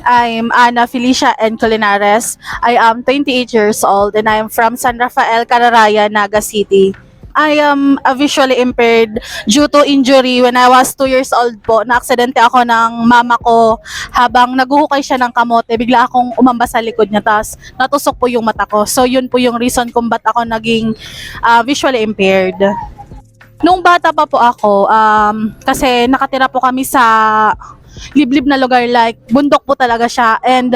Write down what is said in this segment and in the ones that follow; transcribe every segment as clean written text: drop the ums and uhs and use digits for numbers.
I'm Ana Felicia N. Colinares. I am 28 years old and I am from San Rafael, Cararaya, Naga City. I am visually impaired due to injury when I was 2 years old po. Na-aksidente ako ng mama ko habang naguhukay siya ng kamote. Bigla akong umamba sa likod niya, tapos natusok po yung mata ko. So yun po yung reason kung ba't ako naging visually impaired. Nung bata pa po ako, kasi nakatira po kami sa liblib na lugar, like bundok po talaga siya, and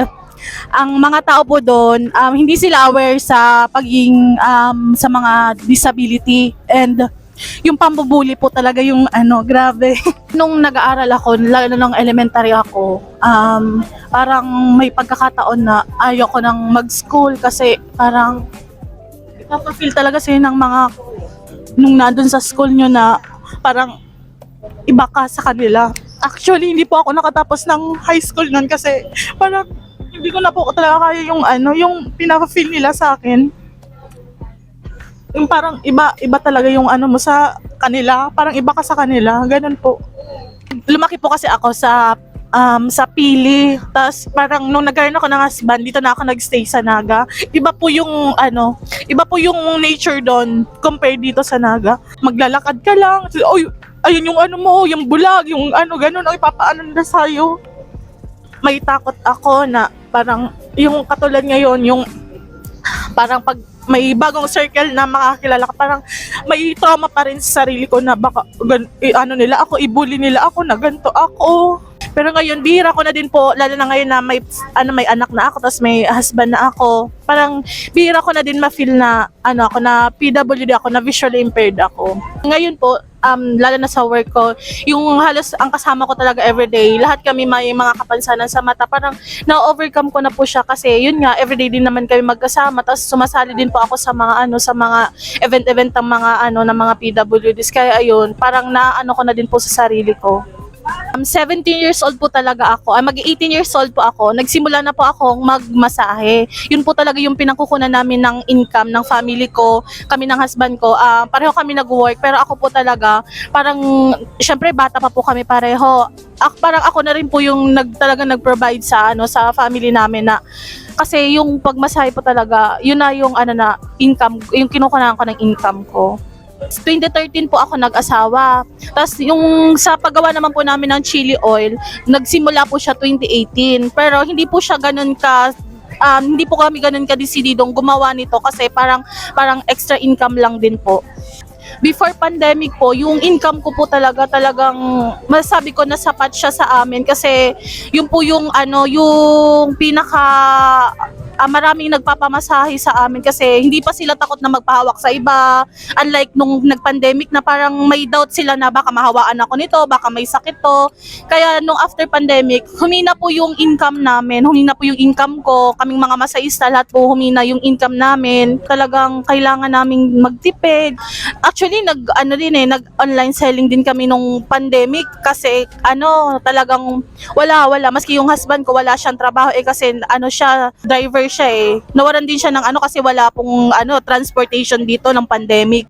ang mga tao po doon, hindi sila aware sa pagiging sa mga disability, and yung pambubuli po talaga yung grabe. Nung nag-aaral ako, lalo na nung elementary ako, parang may pagkakataon na ayoko nang mag-school kasi parang ipapafeel talaga sa'yo ng mga nung nandun sa school nyo na parang iba ka sa kanila. Actually, hindi po ako nakatapos ng high school nun kasi parang hindi ko na po talaga kaya yung yung pinaka-feel nila sa akin. Yung parang iba talaga yung mo sa kanila, parang iba ka sa kanila, ganun po. Lumaki po kasi ako sa Pili, tas parang nung nagkaroon ako ng husband, dito na ako nagstay sa Naga. Iba po yung nature doon compared dito sa Naga. Maglalakad ka lang, ayun yung mo, yung bulag, yung ganun, ay papaano nila sa'yo. May takot ako na parang yung katulad ngayon, yung parang pag may bagong circle na makakilala ka, parang may trauma pa rin sa sarili ko na baka nila ako, ibuli nila ako na ganito ako. Pero ngayon, bihira ko na din po, lalo na ngayon na may anak na ako, tapos may husband na ako. Parang bihira ko na din ma-feel na ako na PWD ako, na visually impaired ako. Ngayon po, lalo na sa work ko, yung halos ang kasama ko talaga everyday, lahat kami may mga kapansanan sa mata. Parang na-overcome ko na po siya kasi yun nga, everyday din naman kami magkasama. Tapos sumasali din po ako sa mga event-event ng mga ng mga PWDs. Kaya ayun, parang ko na din po sa sarili ko. 17 years old po talaga ako. Mag-18 years old po ako. Nagsimula na po akong magmasahe. Yun po talaga yung pinangkukunan namin ng income ng family ko, kami ng husband ko. Pareho kami nag-work, pero ako po talaga, parang, syempre bata pa po kami pareho. Parang ako na rin po yung talaga nag-provide sa family namin na kasi yung pagmasahe po talaga, yun na yung na income, yung kinukunan ko ng income ko. 2013 po ako nag-asawa. Tapos yung sa paggawa naman po namin ng chili oil, nagsimula po siya 2018. Pero hindi po siya ganun hindi po kami ganun ka-decididong gumawa nito kasi parang extra income lang din po. Before pandemic po, yung income ko po talagang masasabi ko na sapat siya sa amin kasi yun po yung yung pinaka maraming nagpapamasahe sa amin kasi hindi pa sila takot na magpahawak sa iba. Unlike nung nag-pandemic na parang may doubt sila na baka mahawaan ako nito, baka may sakit to. Kaya nung after pandemic, humina po yung income namin, humina po yung income ko, kaming mga masahista, lahat po humina yung income namin. Talagang kailangan naming magtipid. Actually, nag-online selling din kami nung pandemic kasi talagang wala. Maski yung husband ko, wala siyang trabaho kasi siya, driver siya Nawalan din siya ng kasi wala pong transportation dito ng pandemic.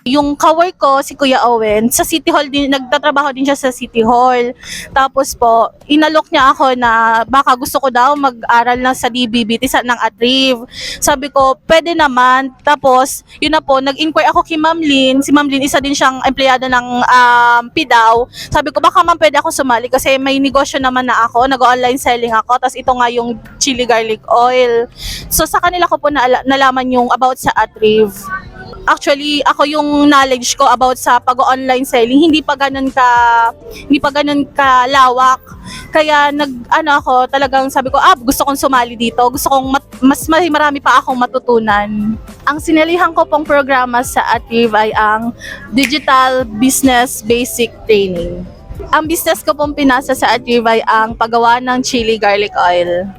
Yung kawork ko, si Kuya Owen, sa City Hall din, nagtatrabaho din siya sa City Hall. Tapos po, inalok niya ako na baka gusto ko daw mag-aral na sa DBBT ng Atriv. Sabi ko, pwede naman. Tapos, yun na po, nag-inquire ako kay Ma'am Lynn. Si Ma'am Lynn, isa din siyang empleyado ng PIDAW. Sabi ko, baka man pwede ako sumali kasi may negosyo naman na ako. Nag-online selling ako. Tapos ito nga yung chili garlic oil. So, sa kanila ko po nalaman yung about sa Atriv. Actually, ako yung knowledge ko about sa pag-online selling, hindi pa ganun ka lawak. Kaya ako talagang sabi ko, gusto kong sumali dito. Gusto kong mas marami pa akong matutunan. Ang sinalihan ko pong programa sa Atriv ay ang Digital Business Basic Training. Ang business ko pong pinasa sa Atriv ay ang paggawa ng chili garlic oil.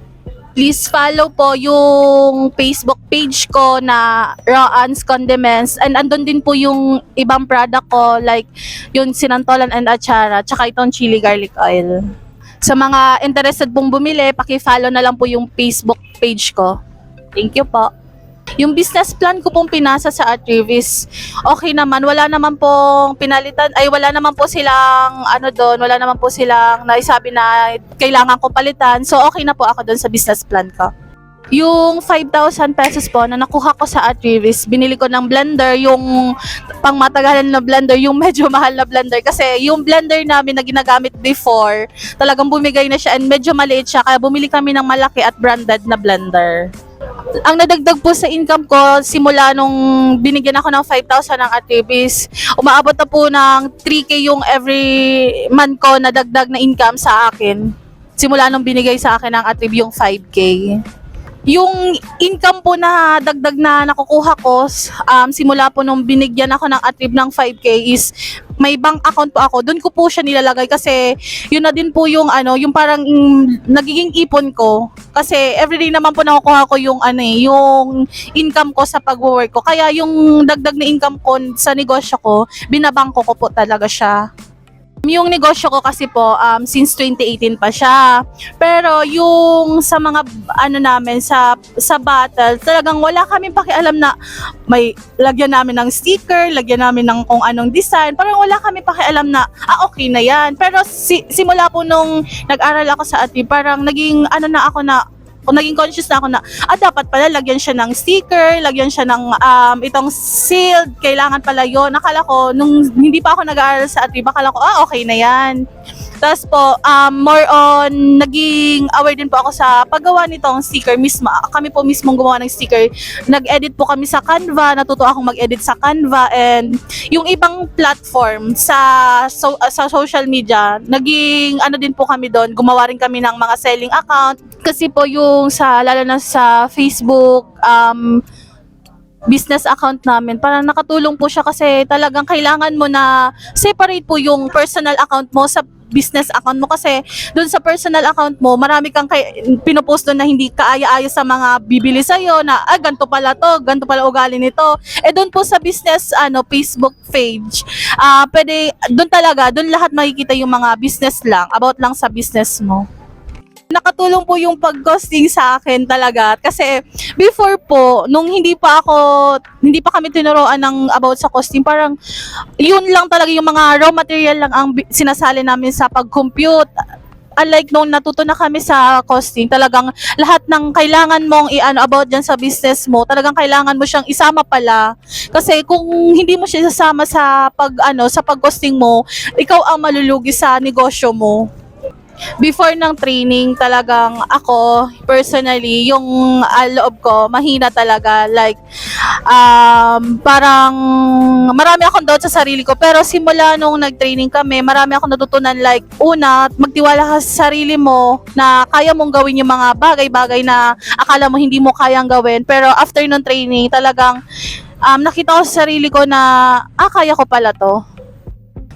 Please follow po yung Facebook page ko na Roan's Condiments, and andun din po yung ibang product ko like yung sinantolan and achara tsaka itong chili garlic oil. Sa mga interested pong bumili, paki-follow na lang po yung Facebook page ko. Thank you po. Yung business plan ko pong pinasa sa Atrieve is okay naman. Wala naman pong pinalitan, ay wala naman po silang ano doon, wala naman po silang naisabi na kailangan ko palitan. So okay na po ako doon sa business plan ko. Yung 5,000 pesos po na nakuha ko sa Atrieve is binili ko ng blender, yung pangmatagalan na blender, yung medyo mahal na blender. Kasi yung blender namin na ginagamit before, talagang bumigay na siya and medyo maliit siya. Kaya bumili kami ng malaki at branded na blender. Ang nadagdag po sa income ko simula nung binigyan ako ng 5,000 ng Atrieve, umaabot na po ng 3K yung every month ko na dagdag na income sa akin. Simula nung binigay sa akin ng Atrieve yung 5K. Yung income po na dagdag na nakukuha ko simula po nung binigyan ako ng Atrieve ng 5K is may bank account po ako. Doon ko po siya nilalagay kasi yun na din po yung yung parang nagiging ipon ko. Kasi everyday naman po nakukuha ko yung yung income ko sa pag-work ko. Kaya yung dagdag na income ko sa negosyo ko, binabangko ko po talaga siya. Yung negosyo ko kasi po since 2018 pa siya. Pero yung sa mga namin sa battle, talagang wala kaming pakialam na may lagyan namin ng sticker, lagyan namin ng kung anong design. Parang wala kaming pakialam na okay na yan. Pero simula po nung nag-aral ako sa Atrieve, parang naging naging conscious na ako na dapat pala lagyan siya ng sticker, lagyan siya ng itong sealed, kailangan pala yun. Akala ko, nung hindi pa ako nag-aaral sa Atrieve, akala ko, okay na yan. Tapos po, more on, naging aware din po ako sa paggawa nitong sticker mismo. Kami po mismong gumawa ng sticker. Nag-edit po kami sa Canva, natuto akong mag-edit sa Canva, and yung ibang platform sa social media, naging din po kami doon, gumawa rin kami ng mga selling account. Kasi po yung lalo na sa Facebook, business account namin, parang nakatulong po siya kasi talagang kailangan mo na separate po yung personal account mo sa business account mo kasi doon sa personal account mo, marami kang pinopost doon na hindi kaaya-aya sa mga bibili sa'yo na ganito pala to, ganito pala ugali nito. Doon po sa business Facebook page, pwede, doon lahat makikita yung mga business lang, about lang sa business mo. Nakatulong po yung pag-costing sa akin talaga kasi before po nung hindi pa kami tinuruan ng about sa costing, parang yun lang talaga yung mga raw material lang ang sinasali namin sa pag-compute. Unlike nung natuto na kami sa costing, talagang lahat ng kailangan mong about dyan sa business mo, talagang kailangan mo siyang isama pala. Kasi kung hindi mo siya isasama sa sa pag-costing mo, ikaw ang malulugi sa negosyo mo. Before ng training, talagang ako, personally, yung loob ko, mahina talaga. Like, parang marami akong doubt sa sarili ko. Pero simula nung nag-training kami, marami akong natutunan. Like, una, magtiwala ka sa sarili mo na kaya mong gawin yung mga bagay-bagay na akala mo hindi mo kayang gawin. Pero after ng training, talagang nakita ko sa sarili ko na, kaya ko pala to.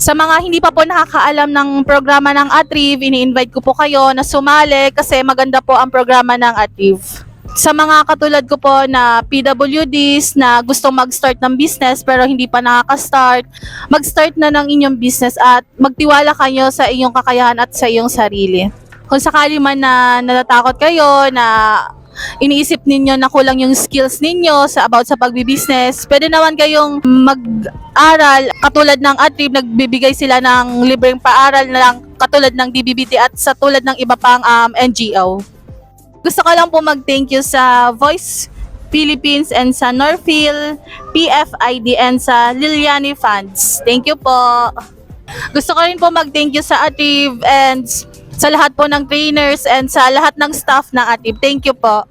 Sa mga hindi pa po nakakaalam ng programa ng Atrieve, ini-invite ko po kayo na sumali kasi maganda po ang programa ng Atrieve. Sa mga katulad ko po na PWDs na gustong mag-start ng business pero hindi pa nakaka-start, mag-start na ng inyong business at magtiwala kayo sa inyong kakayahan at sa iyong sarili. Kung sakali man na natatakot kayo na iniisip ninyo na kulang yung skills ninyo about sa pagbi-business, pwede naman kayong mag-aral. Katulad ng Atrieve, nagbibigay sila ng libreng paaral na lang katulad ng DBBT at sa tulad ng iba pang NGO. Gusto ko lang po mag-thank you sa Voice Philippines and sa Norfil, PFID and sa Liliani Funds. Thank you po. Gusto ko rin po mag-thank you sa Atrieve and sa lahat po ng trainers and sa lahat ng staff ng Atrieve. Thank you po.